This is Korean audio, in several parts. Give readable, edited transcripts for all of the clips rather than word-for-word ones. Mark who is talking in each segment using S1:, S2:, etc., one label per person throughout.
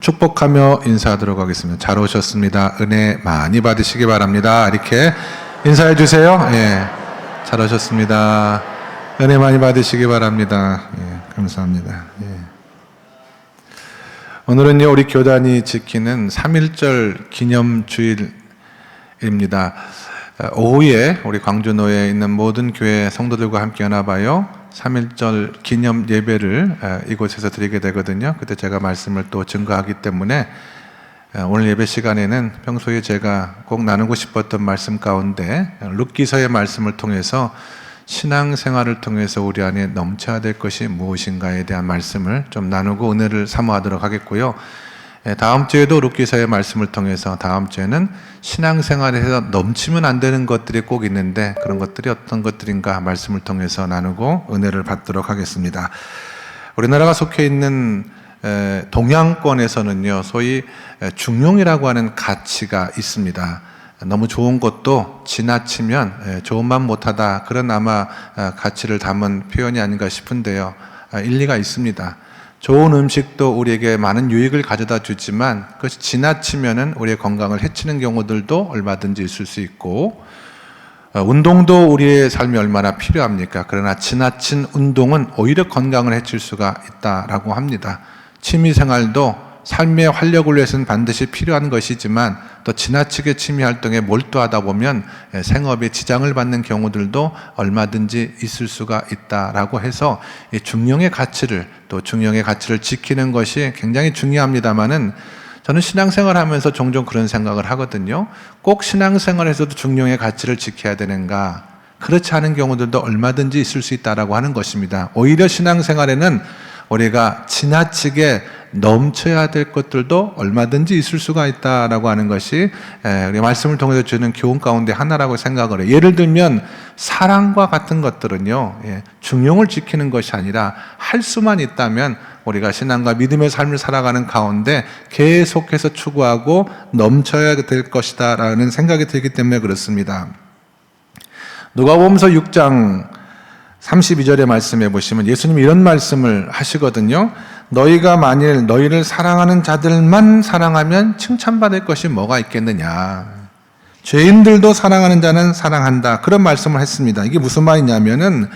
S1: 축복하며 인사하도록 하겠습니다. 잘 오셨습니다. 은혜 많이 받으시기 바랍니다. 이렇게 인사해 주세요. 예, 잘 오셨습니다. 은혜 많이 받으시기 바랍니다. 예, 감사합니다. 예. 오늘은요, 우리 교단이 지키는 3.1절 기념주일입니다. 오후에 우리 광주노예에 있는 모든 교회 성도들과 함께 하나봐요 3.1절 기념 예배를 이곳에서 드리게 되거든요. 그때 제가 말씀을 또 증거하기 때문에 오늘 예배 시간에는 평소에 제가 꼭 나누고 싶었던 말씀 가운데 룻기서의 말씀을 통해서 신앙생활을 통해서 우리 안에 넘쳐야 될 것이 무엇인가에 대한 말씀을 좀 나누고 은혜를 사모하도록 하겠고요. 다음 주에도 룻기서의 말씀을 통해서 다음 주에는 신앙생활에서 넘치면 안 되는 것들이 꼭 있는데 그런 것들이 어떤 것들인가 말씀을 통해서 나누고 은혜를 받도록 하겠습니다. 우리나라가 속해 있는 동양권에서는요, 소위 중용이라고 하는 가치가 있습니다. 너무 좋은 것도 지나치면 좋은 맘 못하다, 그런 아마 가치를 담은 표현이 아닌가 싶은데요. 일리가 있습니다. 좋은 음식도 우리에게 많은 유익을 가져다 주지만 그것이 지나치면은 우리의 건강을 해치는 경우들도 얼마든지 있을 수 있고, 운동도 우리의 삶이 얼마나 필요합니까? 그러나 지나친 운동은 오히려 건강을 해칠 수가 있다라고 합니다. 취미생활도 삶의 활력을 위해서는 반드시 필요한 것이지만 또 지나치게 취미활동에 몰두하다 보면 생업에 지장을 받는 경우들도 얼마든지 있을 수가 있다라고 해서 이 중용의 가치를, 또 중용의 가치를 지키는 것이 굉장히 중요합니다만은, 저는 신앙생활 하면서 종종 그런 생각을 하거든요. 꼭 신앙생활에서도 중용의 가치를 지켜야 되는가? 그렇지 않은 경우들도 얼마든지 있을 수 있다라고 하는 것입니다. 오히려 신앙생활에는 우리가 지나치게 넘쳐야 될 것들도 얼마든지 있을 수가 있다라고 하는 것이 우리 말씀을 통해서 주는 교훈 가운데 하나라고 생각을 해요. 예를 들면 사랑과 같은 것들은요, 중용을 지키는 것이 아니라 할 수만 있다면 우리가 신앙과 믿음의 삶을 살아가는 가운데 계속해서 추구하고 넘쳐야 될 것이다 라는 생각이 들기 때문에 그렇습니다. 누가복음서 6장 32절의 말씀에 보시면 예수님이 이런 말씀을 하시거든요. 너희가 만일 너희를 사랑하는 자들만 사랑하면 칭찬받을 것이 뭐가 있겠느냐. 죄인들도 사랑하는 자는 사랑한다. 그런 말씀을 했습니다. 이게 무슨 말이냐면은,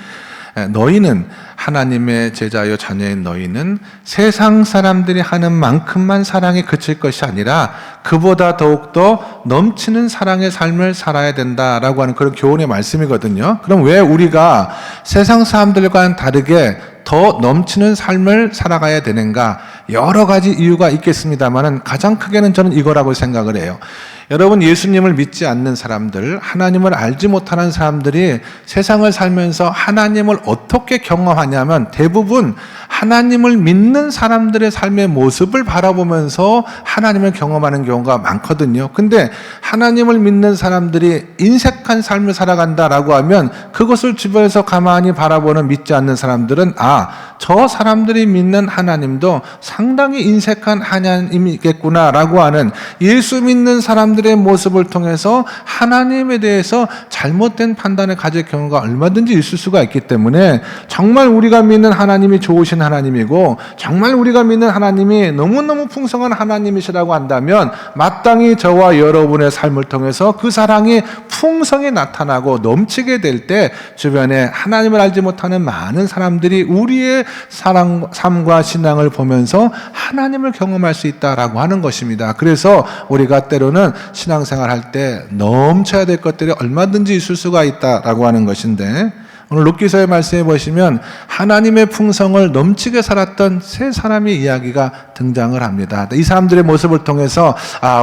S1: 너희는 하나님의 제자요 자녀인 너희는 세상 사람들이 하는 만큼만 사랑에 그칠 것이 아니라 그보다 더욱더 넘치는 사랑의 삶을 살아야 된다라고 하는 그런 교훈의 말씀이거든요. 그럼 왜 우리가 세상 사람들과는 다르게 더 넘치는 삶을 살아가야 되는가? 여러 가지 이유가 있겠습니다만은 가장 크게는 저는 이거라고 생각을 해요. 여러분, 예수님을 믿지 않는 사람들, 하나님을 알지 못하는 사람들이 세상을 살면서 하나님을 어떻게 경험하냐면 대부분 하나님을 믿는 사람들의 삶의 모습을 바라보면서 하나님을 경험하는 경우가 많거든요. 근데 하나님을 믿는 사람들이 인색한 삶을 살아간다라고 하면 그것을 주변에서 가만히 바라보는 믿지 않는 사람들은 저 사람들이 믿는 하나님도 상당히 인색한 하나님이겠구나라고 하는, 예수 믿는 사람들의 모습을 통해서 하나님에 대해서 잘못된 판단을 가질 경우가 얼마든지 있을 수가 있기 때문에, 정말 우리가 믿는 하나님이 좋으신 하나님이고 정말 우리가 믿는 하나님이 너무너무 풍성한 하나님이시라고 한다면 마땅히 저와 여러분의 삶을 통해서 그 사랑이 풍성히 나타나고 넘치게 될 때 주변에 하나님을 알지 못하는 많은 사람들이 우리의 삶과 신앙을 보면서 하나님을 경험할 수 있다라고 하는 것입니다. 그래서 우리가 때로는 신앙생활 할 때 넘쳐야 될 것들이 얼마든지 있을 수가 있다라고 하는 것인데, 오늘 룻기서의 말씀에 보시면 하나님의 풍성을 넘치게 살았던 세 사람의 이야기가 등장을 합니다. 이 사람들의 모습을 통해서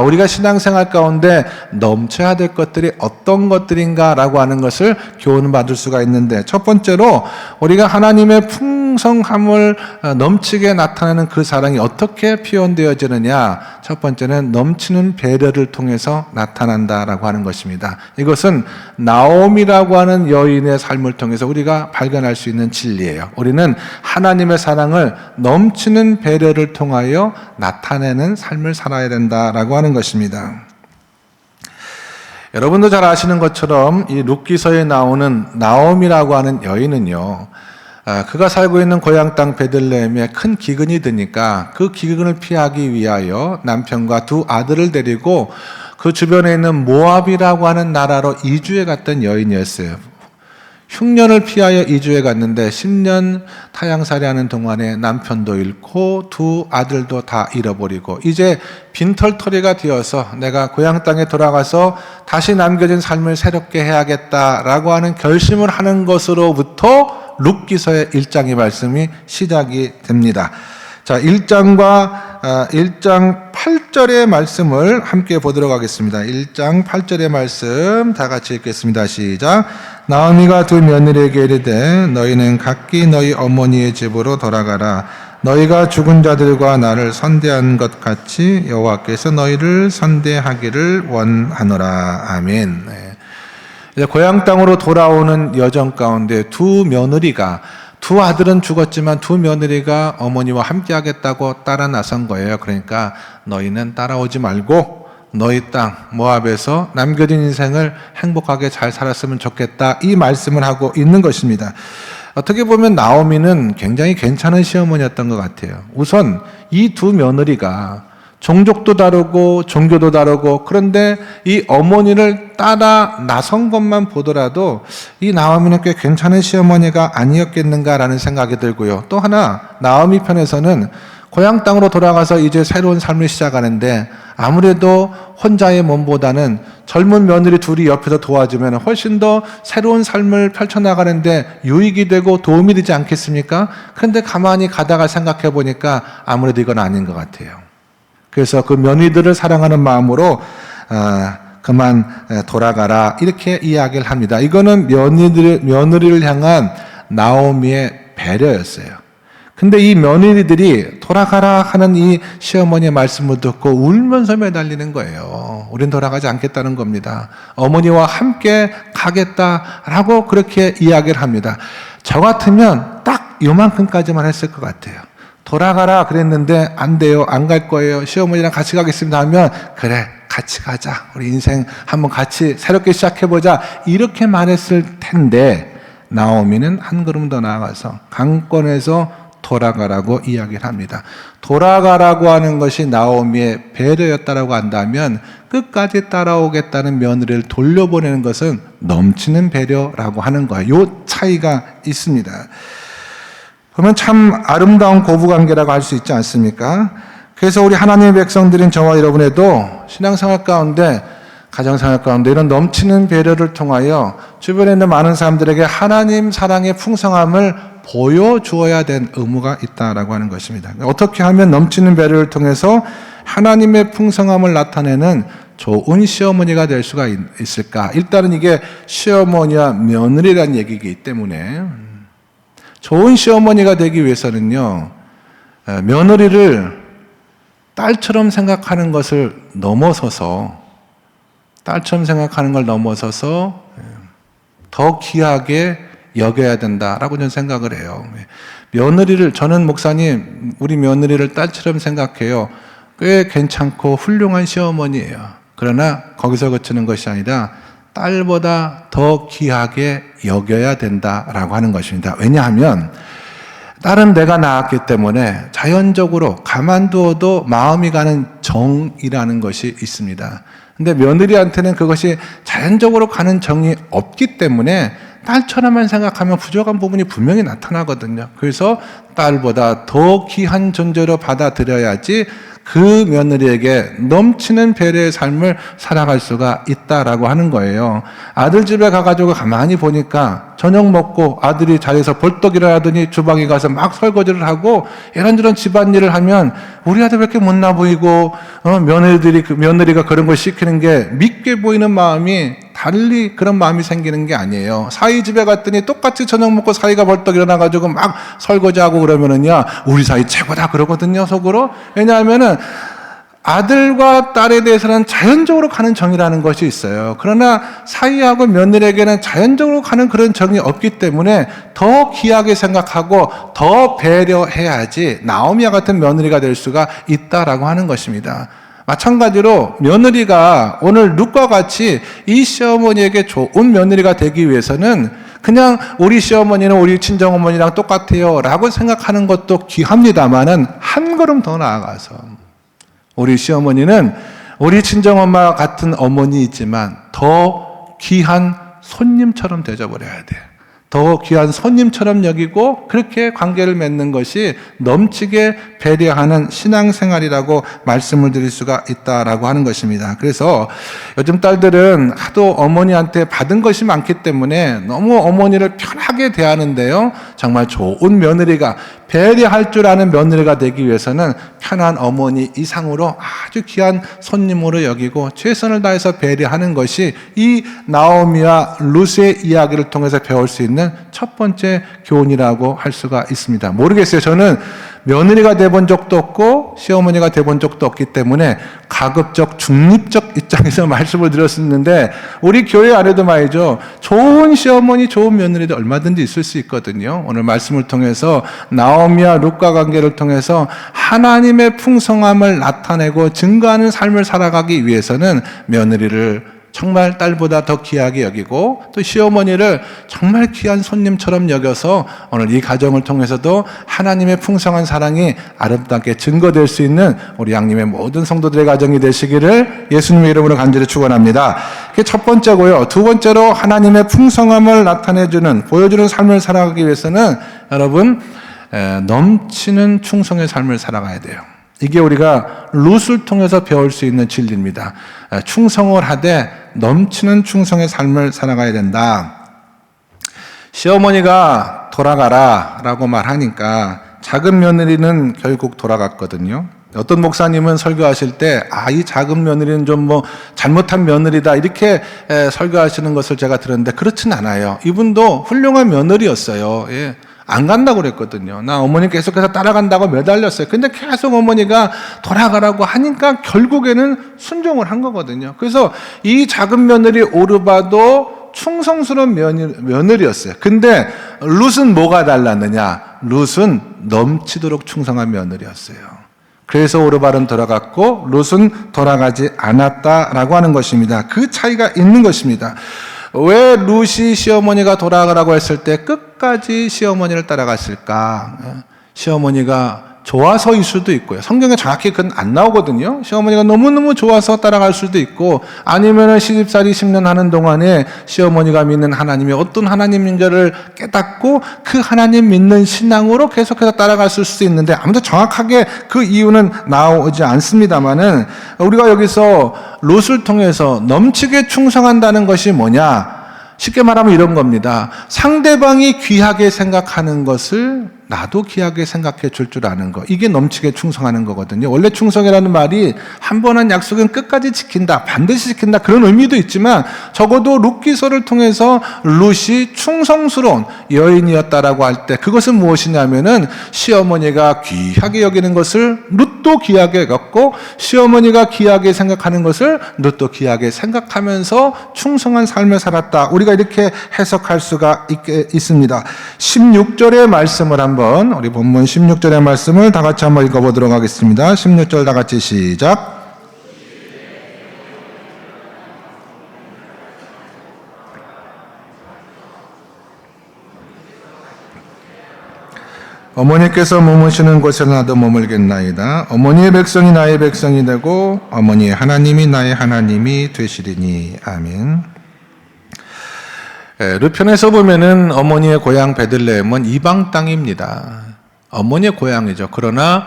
S1: 우리가 신앙생활 가운데 넘쳐야 될 것들이 어떤 것들인가라고 하는 것을 교훈받을 수가 있는데, 첫 번째로 우리가 하나님의 풍성함을 넘치게 나타내는 그 사랑이 어떻게 표현되어지느냐, 첫 번째는 넘치는 배려를 통해서 나타난다라고 하는 것입니다. 이것은 나옴이라고 하는 여인의 삶을 통해서 우리가 발견할 수 있는 진리예요. 우리는 하나님의 사랑을 넘치는 배려를 통하여 나타내는 삶을 살아야 된다라고 하는 것입니다. 여러분도 잘 아시는 것처럼 이 룻기서에 나오는 나옴이라고 하는 여인은요, 그가 살고 있는 고향 땅 베들레헴에 큰 기근이 드니까 그 기근을 피하기 위하여 남편과 두 아들을 데리고 그 주변에 있는 모압이라고 하는 나라로 이주해 갔던 여인이었어요. 흉년을 피하여 이주해 갔는데 10년 타향살이하는 동안에 남편도 잃고 두 아들도 다 잃어버리고 이제 빈털터리가 되어서 내가 고향 땅에 돌아가서 다시 남겨진 삶을 새롭게 해야겠다라고 하는 결심을 하는 것으로부터 룻기서의 1장의 말씀이 시작이 됩니다. 자, 1장 8절의 말씀을 함께 보도록 하겠습니다. 1장 8절의 말씀 다 같이 읽겠습니다. 시작. 나오미가 두 며느리에게 이르되 너희는 각기 너희 어머니의 집으로 돌아가라. 너희가 죽은 자들과 나를 선대한 것 같이 여호와께서 너희를 선대하기를 원하노라. 아멘. 이제 고향 땅으로 돌아오는 여정 가운데 두 며느리가, 두 아들은 죽었지만 두 며느리가 어머니와 함께 하겠다고 따라 나선 거예요. 그러니까 너희는 따라오지 말고 너희 땅 모압에서 남겨진 인생을 행복하게 잘 살았으면 좋겠다, 이 말씀을 하고 있는 것입니다. 어떻게 보면 나오미는 굉장히 괜찮은 시어머니였던 것 같아요. 우선 이 두 며느리가 종족도 다르고 종교도 다르고, 그런데 이 어머니를 따라 나선 것만 보더라도 이 나오미는 꽤 괜찮은 시어머니가 아니었겠는가라는 생각이 들고요. 또 하나, 나오미 편에서는 고향 땅으로 돌아가서 이제 새로운 삶을 시작하는데 아무래도 혼자의 몸보다는 젊은 며느리 둘이 옆에서 도와주면 훨씬 더 새로운 삶을 펼쳐나가는데 유익이 되고 도움이 되지 않겠습니까? 그런데 가만히 가다가 생각해 보니까 아무래도 이건 아닌 것 같아요. 그래서 그 며느리들을 사랑하는 마음으로 그만 돌아가라, 이렇게 이야기를 합니다. 이거는 며느리를 향한 나오미의 배려였어요. 근데 이 며느리들이 돌아가라 하는 이 시어머니의 말씀을 듣고 울면서 매달리는 거예요. 우린 돌아가지 않겠다는 겁니다. 어머니와 함께 가겠다라고 그렇게 이야기를 합니다. 저 같으면 딱 요만큼까지만 했을 것 같아요. 돌아가라 그랬는데 안 돼요, 안 갈 거예요, 시어머니랑 같이 가겠습니다 하면 그래, 같이 가자, 우리 인생 한번 같이 새롭게 시작해보자, 이렇게 말했을 텐데 나오미는 한 걸음 더 나아가서 강권에서 돌아가라고 이야기를 합니다. 돌아가라고 하는 것이 나오미의 배려였다라고 한다면 끝까지 따라오겠다는 며느리를 돌려보내는 것은 넘치는 배려라고 하는 거예요. 요 차이가 있습니다. 보면 참 아름다운 고부관계라고 할 수 있지 않습니까? 그래서 우리 하나님의 백성들인 저와 여러분에도 신앙생활 가운데, 가정생활 가운데 이런 넘치는 배려를 통하여 주변에 있는 많은 사람들에게 하나님 사랑의 풍성함을 보여주어야 된 의무가 있다라고 하는 것입니다. 어떻게 하면 넘치는 배려를 통해서 하나님의 풍성함을 나타내는 좋은 시어머니가 될 수가 있을까? 일단은 이게 시어머니와 며느리라는 얘기이기 때문에 좋은 시어머니가 되기 위해서는요, 며느리를 딸처럼 생각하는 것을 넘어서서, 딸처럼 생각하는 걸 넘어서서 더 귀하게 여겨야 된다라고 저는 생각을 해요. 며느리를, 저는 목사님, 우리 며느리를 딸처럼 생각해요. 꽤 괜찮고 훌륭한 시어머니예요. 그러나 거기서 그치는 것이 아니라 딸보다 더 귀하게 여겨야 된다라고 하는 것입니다. 왜냐하면 딸은 내가 낳았기 때문에 자연적으로 가만두어도 마음이 가는 정이라는 것이 있습니다. 근데 며느리한테는 그것이 자연적으로 가는 정이 없기 때문에 딸처럼만 생각하면 부족한 부분이 분명히 나타나거든요. 그래서 딸보다 더 귀한 존재로 받아들여야지 그 며느리에게 넘치는 배려의 삶을 살아갈 수가 있다라고 하는 거예요. 아들 집에 가가지고 가만히 보니까 저녁 먹고 아들이 자리에서 벌떡 일어나더니 주방에 가서 막 설거지를 하고 이런저런 집안일을 하면 우리 아들 왜 이렇게 못나 보이고 며느리가 그런 걸 시키는 게 믿게 보이는 마음이 달리 그런 마음이 생기는 게 아니에요. 사위 집에 갔더니 똑같이 저녁 먹고 사위가 벌떡 일어나가지고 막 설거지하고 그러면은요, 우리 사위 최고다 그러거든요, 속으로. 왜냐하면은 아들과 딸에 대해서는 자연적으로 가는 정이라는 것이 있어요. 그러나 사위하고 며느리에게는 자연적으로 가는 그런 정이 없기 때문에 더 귀하게 생각하고 더 배려해야지 나오미와 같은 며느리가 될 수가 있다라고 하는 것입니다. 마찬가지로 며느리가 오늘 룻과 같이 이 시어머니에게 좋은 며느리가 되기 위해서는 그냥 우리 시어머니는 우리 친정어머니랑 똑같아요 라고 생각하는 것도 귀합니다만은 한 걸음 더 나아가서 우리 시어머니는 우리 친정엄마와 같은 어머니이지만 더 귀한 손님처럼 대접을 해야 돼요. 더 귀한 손님처럼 여기고 그렇게 관계를 맺는 것이 넘치게 배려하는 신앙생활이라고 말씀을 드릴 수가 있다라고 하는 것입니다. 그래서 요즘 딸들은 하도 어머니한테 받은 것이 많기 때문에 너무 어머니를 편하게 대하는데요. 정말 좋은 며느리가 배려할 줄 아는 며느리가 되기 위해서는 편한 어머니 이상으로 아주 귀한 손님으로 여기고 최선을 다해서 배려하는 것이 이 나오미와 룻의 이야기를 통해서 배울 수 있는 첫 번째 교훈이라고 할 수가 있습니다. 모르겠어요. 저는 며느리가 돼본 적도 없고 시어머니가 돼본 적도 없기 때문에 가급적 중립적 입장에서 말씀을 드렸었는데 우리 교회 안에도 말이죠. 좋은 시어머니, 좋은 며느리도 얼마든지 있을 수 있거든요. 오늘 말씀을 통해서 나오미와 룻과 관계를 통해서 하나님의 풍성함을 나타내고 증거하는 삶을 살아가기 위해서는 며느리를 정말 딸보다 더 귀하게 여기고 또 시어머니를 정말 귀한 손님처럼 여겨서 오늘 이 가정을 통해서도 하나님의 풍성한 사랑이 아름답게 증거될 수 있는 우리 양님의 모든 성도들의 가정이 되시기를 예수님의 이름으로 간절히 축원합니다. 그게 첫 번째고요. 두 번째로 하나님의 풍성함을 나타내주는 보여주는 삶을 살아가기 위해서는 여러분 넘치는 충성의 삶을 살아가야 돼요. 이게 우리가 룻을 통해서 배울 수 있는 진리입니다. 충성을 하되 넘치는 충성의 삶을 살아가야 된다. 시어머니가 돌아가라 라고 말하니까 작은 며느리는 결국 돌아갔거든요. 어떤 목사님은 설교하실 때, 이 작은 며느리는 좀 잘못한 며느리다, 이렇게 설교하시는 것을 제가 들었는데, 그렇진 않아요. 이분도 훌륭한 며느리였어요. 예. 안 간다고 그랬거든요. 나 어머니 계속해서 따라간다고 매달렸어요. 근데 계속 어머니가 돌아가라고 하니까 결국에는 순종을 한 거거든요. 그래서 이 작은 며느리 오르바도 충성스러운 며느리였어요. 근데 룻은 뭐가 달랐느냐? 룻은 넘치도록 충성한 며느리였어요. 그래서 오르발은 돌아갔고 룻은 돌아가지 않았다라고 하는 것입니다. 그 차이가 있는 것입니다. 왜 룻이 시어머니가 돌아가라고 했을 때 끝까지 시어머니를 따라갔을까? 시어머니가 좋아서일 수도 있고요. 성경에 정확히 그건 안 나오거든요. 시어머니가 너무너무 좋아서 따라갈 수도 있고, 아니면은 시집살이 10년 하는 동안에 시어머니가 믿는 하나님이 어떤 하나님인가를 깨닫고 그 하나님 믿는 신앙으로 계속해서 따라갔을 수도 있는데, 아무튼 정확하게 그 이유는 나오지 않습니다만은, 우리가 여기서 롯을 통해서 넘치게 충성한다는 것이 뭐냐? 쉽게 말하면 이런 겁니다. 상대방이 귀하게 생각하는 것을 나도 귀하게 생각해 줄 줄 아는 거. 이게 넘치게 충성하는 거거든요. 원래 충성이라는 말이 한 번 한 약속은 끝까지 지킨다, 반드시 지킨다, 그런 의미도 있지만 적어도 룻기서를 통해서 룻이 충성스러운 여인이었다라고 할 때 그것은 무엇이냐면은 시어머니가 귀하게 여기는 것을 룻도 귀하게 여겼고 시어머니가 귀하게 생각하는 것을 룻도 귀하게 생각하면서 충성한 삶을 살았다. 우리가 이렇게 해석할 수가 있습니다. 16절의 말씀을 한번 우리 본문 16절의 말씀을 다 같이 한번 읽어보도록 하겠습니다. 16절 다 같이 시작. 어머니께서 머무시는 곳에 나도 머물겠나이다. 어머니의 백성이 나의 백성이 되고 어머니의 하나님이 나의 하나님이 되시리니. 아멘. 룻편에서 보면은 어머니의 고향 베들레헴은 이방 땅입니다. 어머니의 고향이죠. 그러나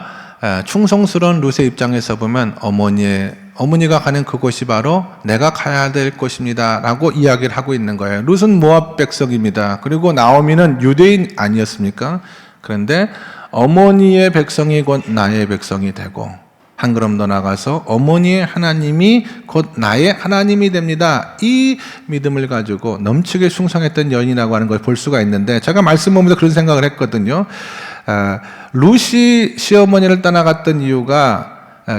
S1: 충성스러운 룻의 입장에서 보면 어머니가 가는 그곳이 바로 내가 가야 될 곳입니다 라고 이야기를 하고 있는 거예요. 룻은 모압 백성입니다. 그리고 나오미는 유대인 아니었습니까? 그런데 어머니의 백성이 곧 나의 백성이 되고 한 걸음 더 나가서 어머니의 하나님이 곧 나의 하나님이 됩니다. 이 믿음을 가지고 넘치게 충성했던 여인이라고 하는 걸 볼 수가 있는데, 제가 말씀 보면서 그런 생각을 했거든요. 룻이 시어머니를 떠나갔던 이유가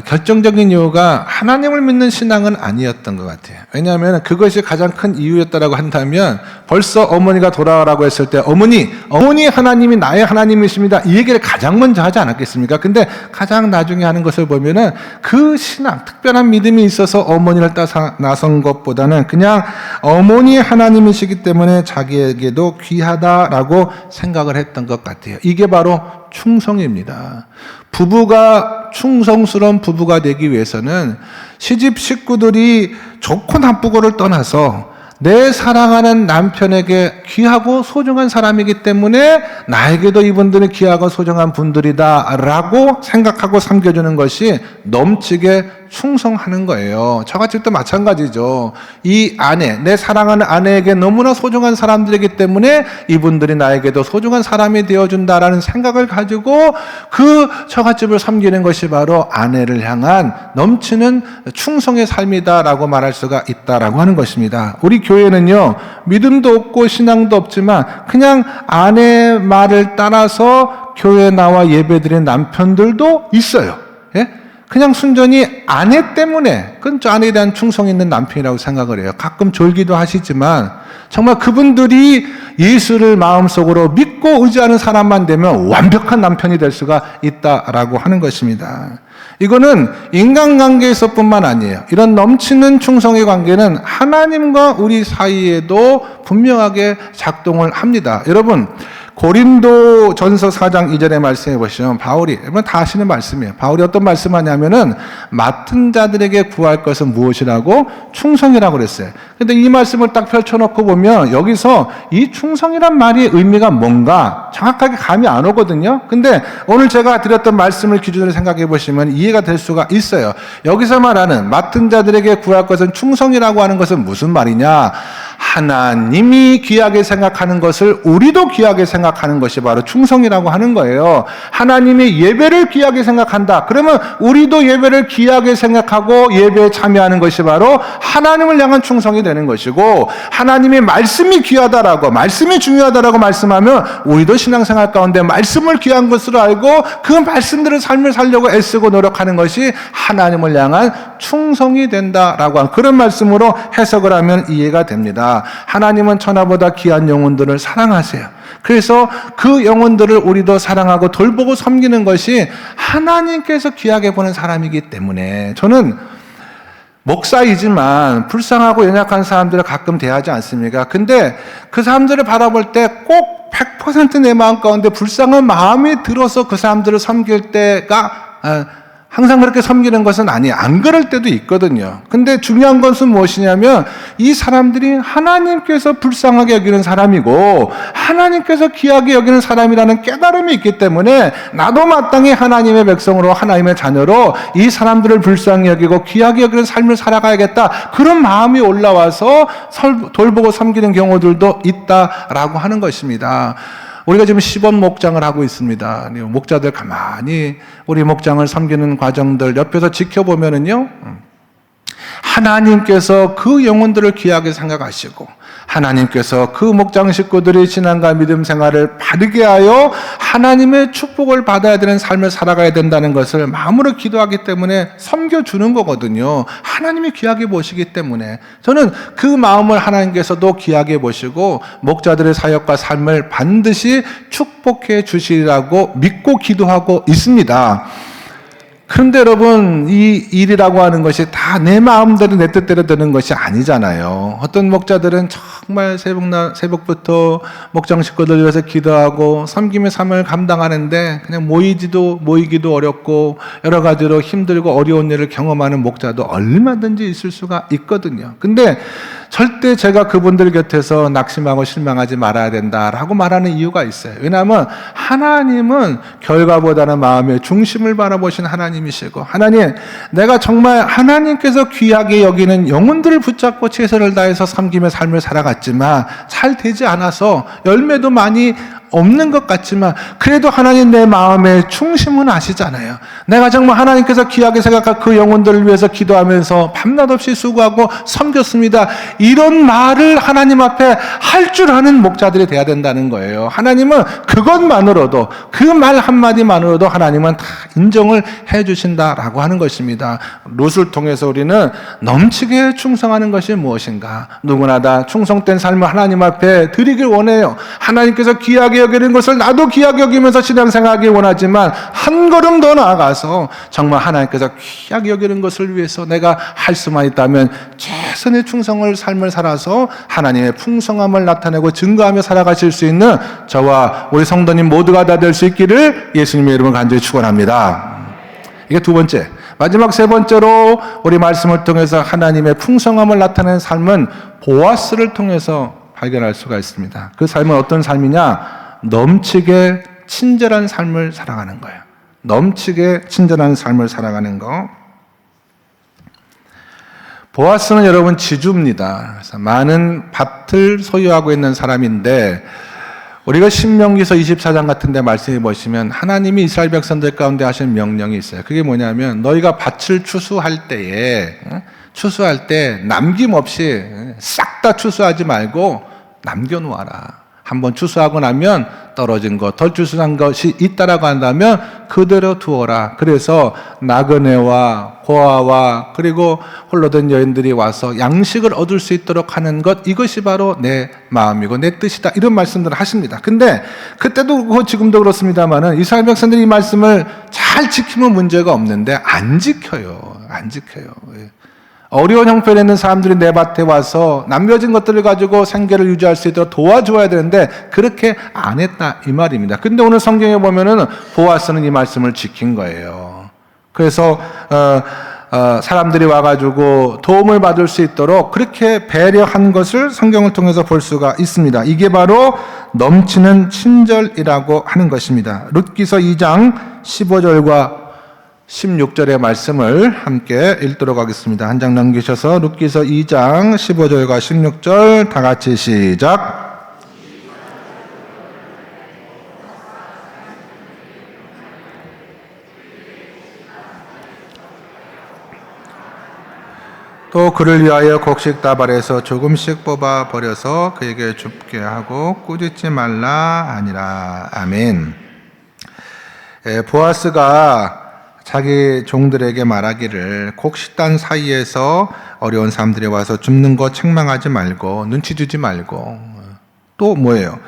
S1: 결정적인 이유가 하나님을 믿는 신앙은 아니었던 것 같아요. 왜냐하면 그것이 가장 큰 이유였다라고 한다면 벌써 어머니가 돌아가라고 했을 때 어머니 하나님이 나의 하나님이십니다. 이 얘기를 가장 먼저 하지 않았겠습니까? 근데 가장 나중에 하는 것을 보면은 그 신앙, 특별한 믿음이 있어서 어머니를 따라 나선 것보다는 그냥 어머니 하나님이시기 때문에 자기에게도 귀하다라고 생각을 했던 것 같아요. 이게 바로 충성입니다. 부부가 충성스러운 부부가 되기 위해서는 시집 식구들이 좋고 나쁘고를 떠나서 내 사랑하는 남편에게 귀하고 소중한 사람이기 때문에 나에게도 이분들은 귀하고 소중한 분들이다라고 생각하고 섬겨주는 것이 넘치게 충성하는 거예요. 저같이 또 마찬가지죠. 이 아내, 내 사랑하는 아내에게 너무나 소중한 사람들이기 때문에 이분들이 나에게도 소중한 사람이 되어준다라는 생각을 가지고 그 처갓집을 섬기는 것이 바로 아내를 향한 넘치는 충성의 삶이다라고 말할 수가 있다라고 하는 것입니다. 우리 교회는요, 믿음도 없고 신앙도 없지만 그냥 아내 말을 따라서 교회에 나와 예배드리는 남편들도 있어요. 예? 그냥 순전히 아내 때문에, 그건 저 아내에 대한 충성 있는 남편이라고 생각을 해요. 가끔 졸기도 하시지만 정말 그분들이 예수를 마음속으로 믿고 의지하는 사람만 되면 완벽한 남편이 될 수가 있다라고 하는 것입니다. 이거는 인간관계에서뿐만 아니에요. 이런 넘치는 충성의 관계는 하나님과 우리 사이에도 분명하게 작동을 합니다. 여러분, 고린도 전서 4장 2절의 말씀해 보시면 바울이, 여러분 다 아시는 말씀이에요. 바울이 어떤 말씀하냐면은 맡은 자들에게 구할 것은 무엇이라고? 충성이라고 그랬어요. 근데 이 말씀을 딱 펼쳐놓고 보면 여기서 이 충성이란 말이 의미가 뭔가 정확하게 감이 안 오거든요. 근데 오늘 제가 드렸던 말씀을 기준으로 생각해 보시면 이해가 될 수가 있어요. 여기서 말하는 맡은 자들에게 구할 것은 충성이라고 하는 것은 무슨 말이냐? 하나님이 귀하게 생각하는 것을 우리도 귀하게 생각하는 것이 바로 충성이라고 하는 거예요. 하나님이 예배를 귀하게 생각한다. 그러면 우리도 예배를 귀하게 생각하고 예배에 참여하는 것이 바로 하나님을 향한 충성이 되는 것이고, 하나님의 말씀이 귀하다라고, 말씀이 중요하다라고 말씀하면 우리도 신앙생활 가운데 말씀을 귀한 것으로 알고 그 말씀대로 삶을 살려고 애쓰고 노력하는 것이 하나님을 향한 충성이 된다라고 하는 그런 말씀으로 해석을 하면 이해가 됩니다. 하나님은 천하보다 귀한 영혼들을 사랑하세요. 그래서 그 영혼들을 우리도 사랑하고 돌보고 섬기는 것이 하나님께서 귀하게 보는 사람이기 때문에, 저는 목사이지만 불쌍하고 연약한 사람들을 가끔 대하지 않습니까? 근데 그 사람들을 바라볼 때 꼭 100% 내 마음 가운데 불쌍한 마음이 들어서 그 사람들을 섬길 때가 항상 그렇게 섬기는 것은 아니에요. 안 그럴 때도 있거든요. 근데 중요한 것은 무엇이냐면 이 사람들이 하나님께서 불쌍하게 여기는 사람이고 하나님께서 귀하게 여기는 사람이라는 깨달음이 있기 때문에 나도 마땅히 하나님의 백성으로, 하나님의 자녀로 이 사람들을 불쌍히 여기고 귀하게 여기는 삶을 살아가야겠다, 그런 마음이 올라와서 돌보고 섬기는 경우들도 있다라고 하는 것입니다. 우리가 지금 시범 목장을 하고 있습니다. 목자들 가만히 우리 목장을 섬기는 과정들 옆에서 지켜보면은요, 하나님께서 그 영혼들을 귀하게 생각하시고 하나님께서 그 목장 식구들의 신앙과 믿음 생활을 바르게 하여 하나님의 축복을 받아야 되는 삶을 살아가야 된다는 것을 마음으로 기도하기 때문에 섬겨주는 거거든요. 하나님이 귀하게 보시기 때문에 저는 그 마음을 하나님께서도 귀하게 보시고 목자들의 사역과 삶을 반드시 축복해 주시리라고 믿고 기도하고 있습니다. 그런데 여러분, 이 일이라고 하는 것이 다 내 마음대로 내 뜻대로 되는 것이 아니잖아요. 어떤 목자들은 정말 새벽부터 목장 식구들 위해서 기도하고 섬김의 삶을 감당하는데 그냥 모이기도 어렵고 여러 가지로 힘들고 어려운 일을 경험하는 목자도 얼마든지 있을 수가 있거든요. 근데 절대 제가 그분들 곁에서 낙심하고 실망하지 말아야 된다라고 말하는 이유가 있어요. 왜냐하면 하나님은 결과보다는 마음의 중심을 바라보신 하나님이시고, 하나님, 내가 정말 하나님께서 귀하게 여기는 영혼들을 붙잡고 최선을 다해서 섬김의 삶을 살아갔지만 잘 되지 않아서 열매도 많이 없는 것 같지만 그래도 하나님 내 마음의 중심은 아시잖아요. 내가 정말 하나님께서 귀하게 생각할 그 영혼들을 위해서 기도하면서 밤낮 없이 수고하고 섬겼습니다. 이런 말을 하나님 앞에 할 줄 아는 목자들이 돼야 된다는 거예요. 하나님은 그것만으로도, 그 말 한마디만으로도 하나님은 다 인정을 해 주신다라고 하는 것입니다. 룻을 통해서 우리는 넘치게 충성하는 것이 무엇인가? 누구나 다 충성된 삶을 하나님 앞에 드리길 원해요. 하나님께서 귀하게 여기는 것을 나도 귀하게 여기면서 신앙생활하기 원하지만 한 걸음 더 나아가서 정말 하나님께서 귀하게 여기는 것을 위해서 내가 할 수만 있다면 최선의 충성을 삶을 살아서 하나님의 풍성함을 나타내고 증거하며 살아가실 수 있는 저와 우리 성도님 모두가 다 될 수 있기를 예수님의 이름으로 간절히 축원합니다. 이게 두 번째. 마지막 세 번째로 우리 말씀을 통해서 하나님의 풍성함을 나타내는 삶은 보아스를 통해서 발견할 수가 있습니다. 그 삶은 어떤 삶이냐? 넘치게 친절한 삶을 살아가는 거예요. 넘치게 친절한 삶을 살아가는 거. 보아스는 여러분 지주입니다. 그래서 많은 밭을 소유하고 있는 사람인데 우리가 신명기서 24장 같은 데 말씀해 보시면 하나님이 이스라엘 백성들 가운데 하신 명령이 있어요. 그게 뭐냐면 너희가 밭을 추수할 때 남김없이 싹 다 추수하지 말고 남겨놓아라. 한번 추수하고 나면 떨어진 것, 덜 추수한 것이 있다라고 한다면 그대로 두어라. 그래서 나그네와 고아와 그리고 홀로 된 여인들이 와서 양식을 얻을 수 있도록 하는 것, 이것이 바로 내 마음이고 내 뜻이다. 이런 말씀들을 하십니다. 근데 그때도 그렇고 지금도 그렇습니다만은 이스라엘 백성들이 이 말씀을 잘 지키면 문제가 없는데 안 지켜요. 어려운 형편에 있는 사람들이 내 밭에 와서 남겨진 것들을 가지고 생계를 유지할 수 있도록 도와줘야 되는데 그렇게 안 했다 이 말입니다. 근데 오늘 성경에 보면은 보아스는 이 말씀을 지킨 거예요. 그래서 사람들이 와가지고 도움을 받을 수 있도록 그렇게 배려한 것을 성경을 통해서 볼 수가 있습니다. 이게 바로 넘치는 친절이라고 하는 것입니다. 룻기서 2장 15절과 16절의 말씀을 함께 읽도록 하겠습니다. 한 장 넘기셔서 룻기서 2장 15절과 16절 다 같이 시작. 또 그를 위하여 곡식 다발에서 조금씩 뽑아 버려서 그에게 줍게 하고 꾸짖지 말라 하니라. 아멘. 보아스가 자기 종들에게 말하기를 곡식단 사이에서 어려운 사람들이 와서 줍는 거 책망하지 말고 눈치 주지 말고 또 뭐예요?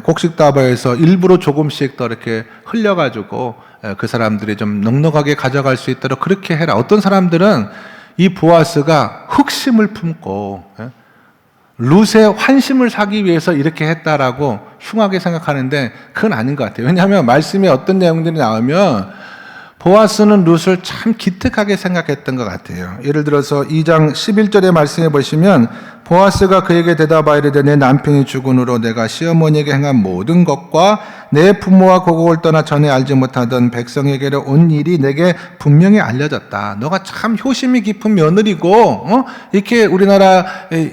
S1: 곡식다발에서 일부러 조금씩 더 이렇게 흘려가지고 그 사람들이 좀 넉넉하게 가져갈 수 있도록 그렇게 해라. 어떤 사람들은 이 보아스가 흑심을 품고 룻의 환심을 사기 위해서 이렇게 했다라고 흉하게 생각하는데 그건 아닌 것 같아요. 왜냐하면 말씀에 어떤 내용들이 나오면 보아스는 룻을 참 기특하게 생각했던 것 같아요. 예를 들어서 2장 11절의 말씀해 보시면 보아스가 그에게 대답하여 이르되 내 남편이 죽은 후로 내가 시어머니에게 행한 모든 것과 내 부모와 고국을 떠나 전에 알지 못하던 백성에게로 온 일이 내게 분명히 알려졌다. 너가 참 효심이 깊은 며느리고 이렇게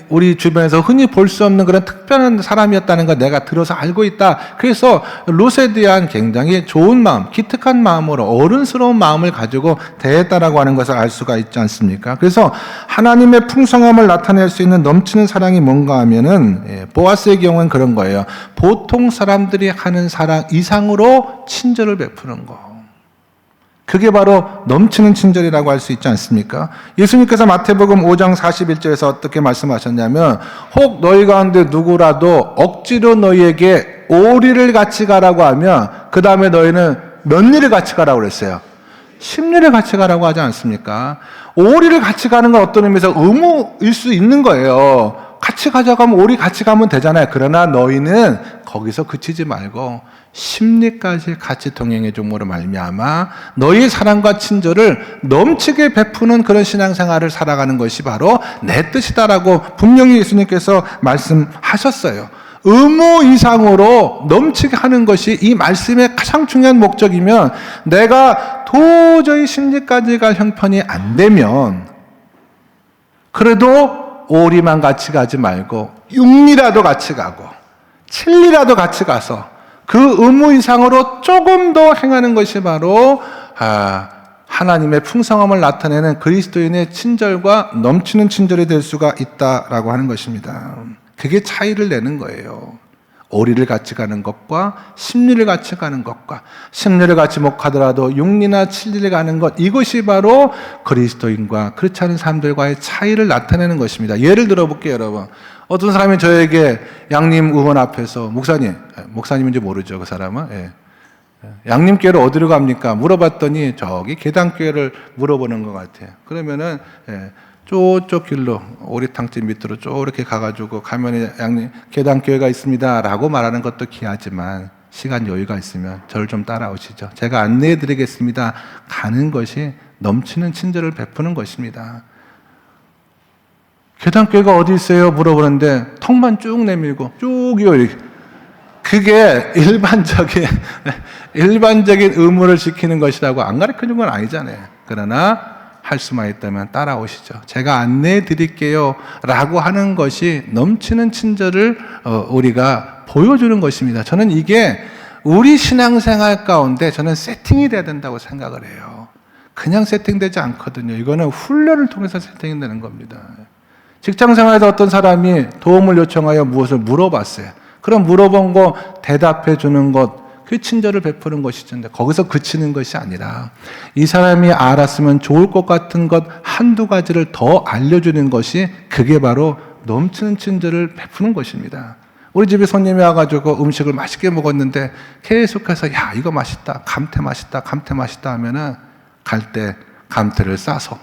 S1: 우리 주변에서 흔히 볼 수 없는 그런 특별한 사람이었다는 걸 내가 들어서 알고 있다. 그래서 룻에 대한 굉장히 좋은 마음, 기특한 마음으로 어른스러운 마음을 가지고 대했다라고 하는 것을 알 수가 있지 않습니까? 그래서 하나님의 풍성함을 나타낼 수 있는 넘치는 사랑이 뭔가 하면은 보아스의 경우는 그런 거예요. 보통 사람들이 하는 사랑 이상으로 친절을 베푸는 거. 그게 바로 넘치는 친절이라고 할 수 있지 않습니까? 예수님께서 마태복음 5장 41절에서 어떻게 말씀하셨냐면 혹 너희 가운데 누구라도 억지로 너희에게 오리를 같이 가라고 하면 그 다음에 너희는 몇 리를 같이 가라고 그랬어요? 10리를 같이 가라고 하지 않습니까? 오리를 같이 가는 건 어떤 의미에서 의무일 수 있는 거예요. 같이 가자고 하면 오리 같이 가면 되잖아요. 그러나 너희는 거기서 그치지 말고 10리까지 같이 동행해 줌으로 말미암아 너희의 사랑과 친절을 넘치게 베푸는 그런 신앙생활을 살아가는 것이 바로 내 뜻이다라고 분명히 예수님께서 말씀하셨어요. 의무 이상으로 넘치게 하는 것이 이 말씀의 가장 중요한 목적이면 내가 도저히 10리까지 갈 형편이 안 되면 그래도 5리만 같이 가지 말고 6리라도 같이 가고 7리라도 같이 가서 그 의무 이상으로 조금 더 행하는 것이 바로 하나님의 풍성함을 나타내는 그리스도인의 친절과 넘치는 친절이 될 수가 있다라고 하는 것입니다. 그게 차이를 내는 거예요. 오리를 같이 가는 것과 십리를 같이 가는 것과, 십리를 같이 못 가더라도 육리나 칠리를 가는 것, 이것이 바로 그리스도인과 그렇지 않은 사람들과의 차이를 나타내는 것입니다. 예를 들어볼게요, 여러분. 어떤 사람이 저에게 양림 의원 앞에서 목사님인지 모르죠, 그 사람은. 예. 양림교회를 어디로 갑니까? 물어봤더니 저기 계단교회를 물어보는 것 같아요. 그러면은 저쪽 길로 오리탕집 밑으로 쭉 이렇게 가가지고 가면 양림 계단교회가 있습니다라고 말하는 것도 귀하지만 시간 여유가 있으면 저를 좀 따라오시죠. 제가 안내해드리겠습니다. 가는 것이 넘치는 친절을 베푸는 것입니다. 계단교회가 어디 있어요? 물어보는데 턱만 쭉 내밀고 쭉이요 이렇게. 그게 일반적인 의무를 지키는 것이라고 안 가르쳐준 건 아니잖아요. 그러나 할 수만 있다면 따라오시죠. 제가 안내해 드릴게요 라고 하는 것이 넘치는 친절을 우리가 보여주는 것입니다. 저는 이게 우리 신앙생활 가운데 저는 세팅이 돼야 된다고 생각을 해요. 그냥 세팅되지 않거든요. 이거는 훈련을 통해서 세팅이 되는 겁니다. 직장생활에서 어떤 사람이 도움을 요청하여 무엇을 물어봤어요. 그럼 물어본 거 대답해 주는 것, 그 친절을 베푸는 것이죠. 거기서 그치는 것이 아니라 이 사람이 알았으면 좋을 것 같은 것 한두 가지를 더 알려주는 것이, 그게 바로 넘치는 친절을 베푸는 것입니다. 우리 집에 손님이 와가지고 음식을 맛있게 먹었는데 계속해서 야 이거 맛있다, 감태 맛있다 하면은 갈 때 감태를 싸서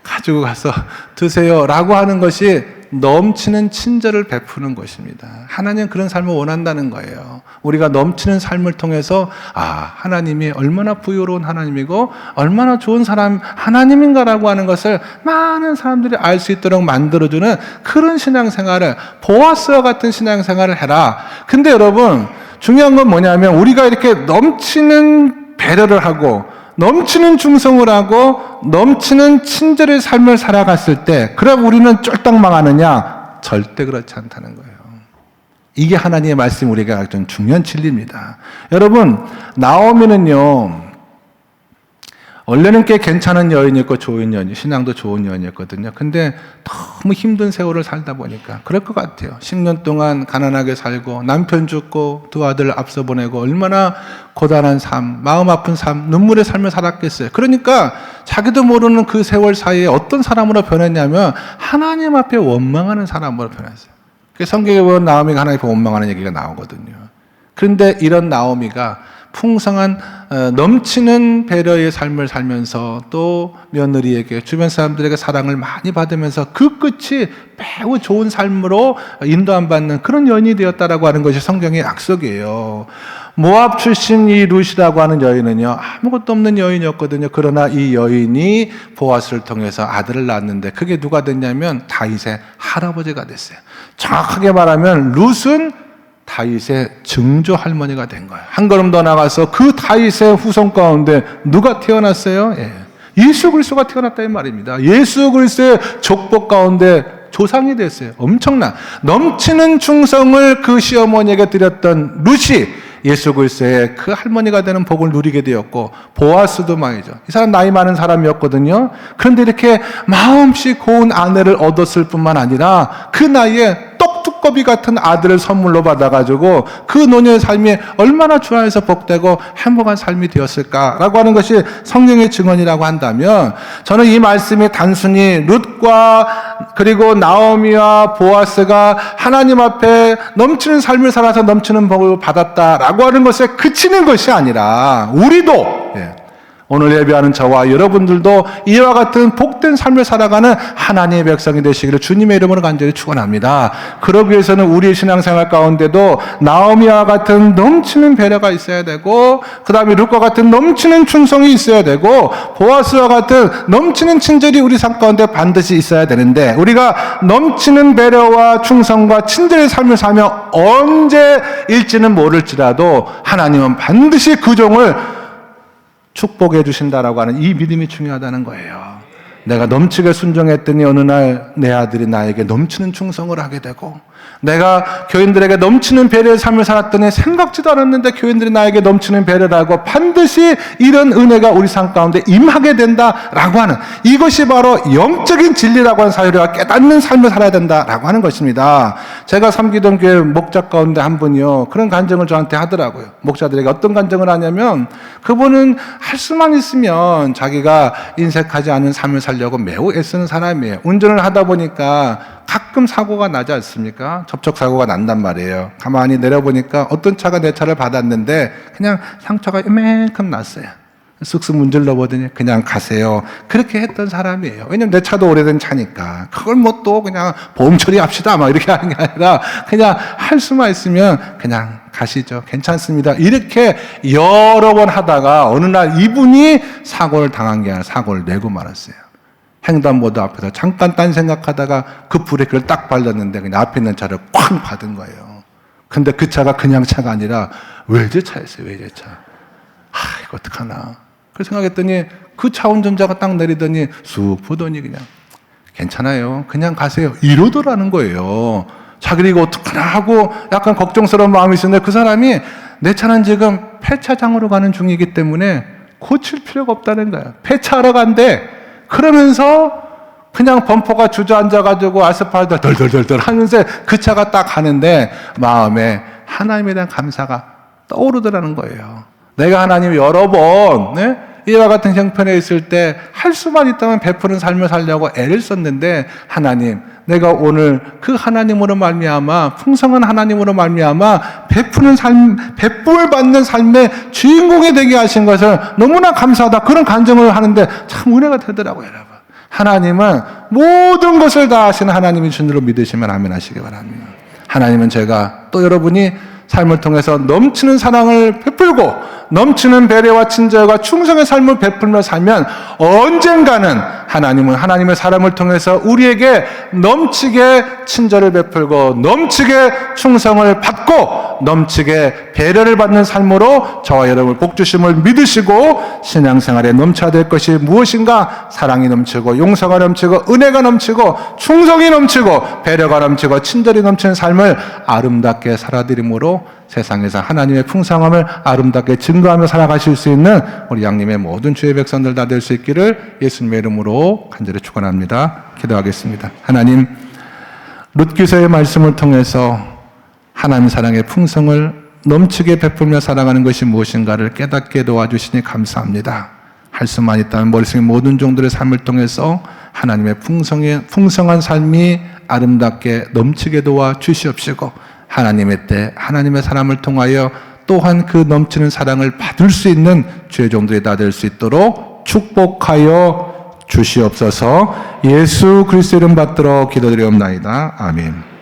S1: 가지고 가서 드세요 라고 하는 것이 넘치는 친절을 베푸는 것입니다. 하나님은 그런 삶을 원한다는 거예요. 우리가 넘치는 삶을 통해서 하나님이 얼마나 부유로운 하나님이고 얼마나 좋은 사람 하나님인가라고 하는 것을 많은 사람들이 알 수 있도록 만들어주는 그런 신앙생활을, 보아스와 같은 신앙생활을 해라. 근데 여러분 중요한 건 뭐냐면 우리가 이렇게 넘치는 배려를 하고 넘치는 충성을 하고 넘치는 친절의 삶을 살아갔을 때 그럼 우리는 쫄딱 망하느냐? 절대 그렇지 않다는 거예요. 이게 하나님의 말씀 우리가 가진 중요한 진리입니다. 여러분, 나오미는요 원래는 꽤 괜찮은 여인이었고 좋은 여인, 신앙도 좋은 여인이었거든요. 근데 너무 힘든 세월을 살다 보니까 그럴 것 같아요. 10년 동안 가난하게 살고 남편 죽고 두 아들 앞서 보내고 얼마나 고단한 삶, 마음 아픈 삶, 눈물의 삶을 살았겠어요. 그러니까 자기도 모르는 그 세월 사이에 어떤 사람으로 변했냐면 하나님 앞에 원망하는 사람으로 변했어요. 성경에 보면 나오미가 하나님 앞에 원망하는 얘기가 나오거든요. 그런데 이런 나오미가 풍성한 넘치는 배려의 삶을 살면서 또 며느리에게, 주변 사람들에게 사랑을 많이 받으면서 그 끝이 매우 좋은 삶으로 인도함 받는 그런 여인이 되었다라고 하는 것이 성경의 약속이에요. 모압 출신 이 룻이라고 하는 여인은요 아무것도 없는 여인이었거든요. 그러나 이 여인이 보아스를 통해서 아들을 낳았는데 그게 누가 됐냐면 다윗의 할아버지가 됐어요. 정확하게 말하면 룻은 다윗의 증조 할머니가 된 거예요. 한 걸음 더 나가서 그 다윗의 후손 가운데 누가 태어났어요? 예수 그리스도가 태어났다 이 말입니다. 예수 그리스도의 족복 가운데 조상이 됐어요. 엄청난 넘치는 충성을 그 시어머니에게 드렸던 룻이 예수 그리스도의 그 할머니가 되는 복을 누리게 되었고, 보아스도 말이죠. 이 사람 나이 많은 사람이었거든요. 그런데 이렇게 마음씨 고운 아내를 얻었을 뿐만 아니라 그 나이에 떡두꺼비 같은 아들을 선물로 받아가지고 그 노년의 삶이 얼마나 좋아해서 복되고 행복한 삶이 되었을까라고 하는 것이 성경의 증언이라고 한다면, 저는 이 말씀이 단순히 룻과 그리고 나오미와 보아스가 하나님 앞에 넘치는 삶을 살아서 넘치는 복을 받았다라고 하는 것에 그치는 것이 아니라, 우리도 오늘 예배하는 저와 여러분들도 이와 같은 복된 삶을 살아가는 하나님의 백성이 되시기를 주님의 이름으로 간절히 축원합니다. 그러기 위해서는 우리의 신앙생활 가운데도 나오미와 같은 넘치는 배려가 있어야 되고, 그 다음에 룻과 같은 넘치는 충성이 있어야 되고, 보아스와 같은 넘치는 친절이 우리 삶 가운데 반드시 있어야 되는데, 우리가 넘치는 배려와 충성과 친절의 삶을 살며 언제일지는 모를지라도 하나님은 반드시 그 종을 축복해 주신다라고 하는 이 믿음이 중요하다는 거예요. 내가 넘치게 순종했더니 어느 날 내 아들이 나에게 넘치는 충성을 하게 되고, 내가 교인들에게 넘치는 배려의 삶을 살았더니 생각지도 않았는데 교인들이 나에게 넘치는 배려를 하고 반드시 이런 은혜가 우리 삶 가운데 임하게 된다라고 하는, 이것이 바로 영적인 진리라고 하는 사실을 깨닫는 삶을 살아야 된다라고 하는 것입니다. 제가 섬기던 교회 목자 가운데 한 분이요, 그런 간증을 저한테 하더라고요. 목자들에게 어떤 간증을 하냐면, 그분은 할 수만 있으면 자기가 인색하지 않은 삶을 살려고 매우 애쓰는 사람이에요. 운전을 하다 보니까 가끔 사고가 나지 않습니까? 접촉사고가 난단 말이에요. 가만히 내려보니까 어떤 차가 내 차를 받았는데 그냥 상처가 이만큼 났어요. 쓱쓱 문질러 보더니 그냥 가세요. 그렇게 했던 사람이에요. 왜냐면 내 차도 오래된 차니까. 그걸 뭐 또 그냥 보험 처리합시다 막 이렇게 하는 게 아니라 그냥 할 수만 있으면 그냥 가시죠. 괜찮습니다. 이렇게 여러 번 하다가 어느 날 이분이 사고를 당한 게 아니라 사고를 내고 말았어요. 횡단보도 앞에서 잠깐 딴 생각하다가 그 브레이크를 딱 밟았는데 그냥 앞에 있는 차를 쾅 받은 거예요. 근데 그 차가 그냥 차가 아니라 외제차였어요. 외제차. 이거 어떡하나. 그 생각했더니 그 차 운전자가 딱 내리더니 쑥 보더니 그냥 괜찮아요. 그냥 가세요. 이러더라는 거예요. 자기를 이거 어떡하나 하고 약간 걱정스러운 마음이 있었는데 그 사람이 내 차는 지금 폐차장으로 가는 중이기 때문에 고칠 필요가 없다는 거야. 폐차하러 간대. 그러면서 그냥 범퍼가 주저앉아가지고 아스팔트 덜덜덜덜 하면서 그 차가 딱 가는데 마음에 하나님에 대한 감사가 떠오르더라는 거예요. 내가 하나님 여러 번 이와 같은 형편에 있을 때 할 수만 있다면 베푸는 삶을 살려고 애를 썼는데 하나님, 내가 오늘 그 하나님으로 말미암아 풍성한 하나님으로 말미암아 베푸는 삶, 베품을 받는 삶의 주인공이 되게 하신 것을 너무나 감사하다, 그런 간증을 하는데 참 은혜가 되더라고요. 여러분, 하나님은 모든 것을 다 하시는 하나님이 주님으로 믿으시면 아멘 하시기 바랍니다. 하나님은 제가 또 여러분이 삶을 통해서 넘치는 사랑을 베풀고 넘치는 배려와 친절과 충성의 삶을 베풀며 살면 언젠가는 하나님은 하나님의 사람을 통해서 우리에게 넘치게 친절을 베풀고 넘치게 충성을 받고 넘치게 배려를 받는 삶으로 저와 여러분을 복주심을 믿으시고 신앙생활에 넘쳐야 될 것이 무엇인가? 사랑이 넘치고 용서가 넘치고 은혜가 넘치고 충성이 넘치고 배려가 넘치고 친절이 넘치는 삶을 아름답게 살아드림으로 세상에서 하나님의 풍성함을 아름답게 증거하며 살아가실 수 있는 우리 양님의 모든 주의 백성들 다 될 수 있기를 예수님의 이름으로 간절히 축원합니다. 기도하겠습니다. 하나님, 룻기서의 말씀을 통해서 하나님 사랑의 풍성을 넘치게 베풀며 살아가는 것이 무엇인가를 깨닫게 도와주시니 감사합니다. 할 수만 있다면 머릿속의 모든 종들의 삶을 통해서 하나님의 풍성한 삶이 아름답게 넘치게 도와 주시옵시고 하나님의 때 하나님의 사람을 통하여 또한 그 넘치는 사랑을 받을 수 있는 주의 종들이 다 될 수 있도록 축복하여 주시옵소서. 예수 그리스도 이름 받들어 기도드리옵나이다. 아멘.